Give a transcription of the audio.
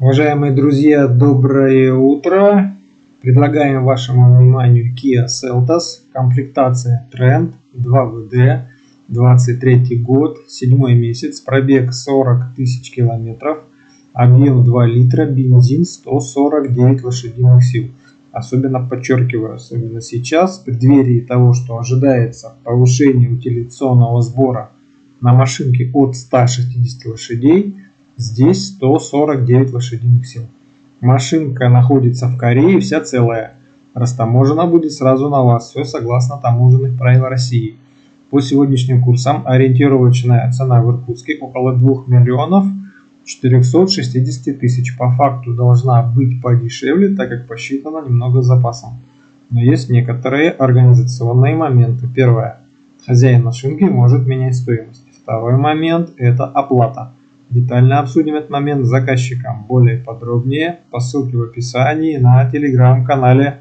Уважаемые друзья, доброе утро! Предлагаем вашему вниманию Kia Seltos, комплектация Trend 2WD, 23 год, 7 месяц, пробег 40 тысяч километров, объем 2 литра, бензин 149 лошадиных сил. Особенно подчеркиваю, особенно сейчас, в преддверии того, что ожидается повышение утилизационного сбора на машинке от 160 лошадей, здесь 149 лошадиных сил. Машинка находится в Корее, вся целая. Растаможена будет сразу на вас, все согласно таможенных правил России. По сегодняшним курсам ориентировочная цена в Иркутске около 2 миллионов 460 тысяч. По факту должна быть подешевле, так как посчитано немного с запасом. Но есть некоторые организационные моменты. Первое. Хозяин машинки может менять стоимость. Второй момент – это оплата. Детально обсудим этот момент с заказчиком более подробнее по ссылке в описании на телеграм-канале.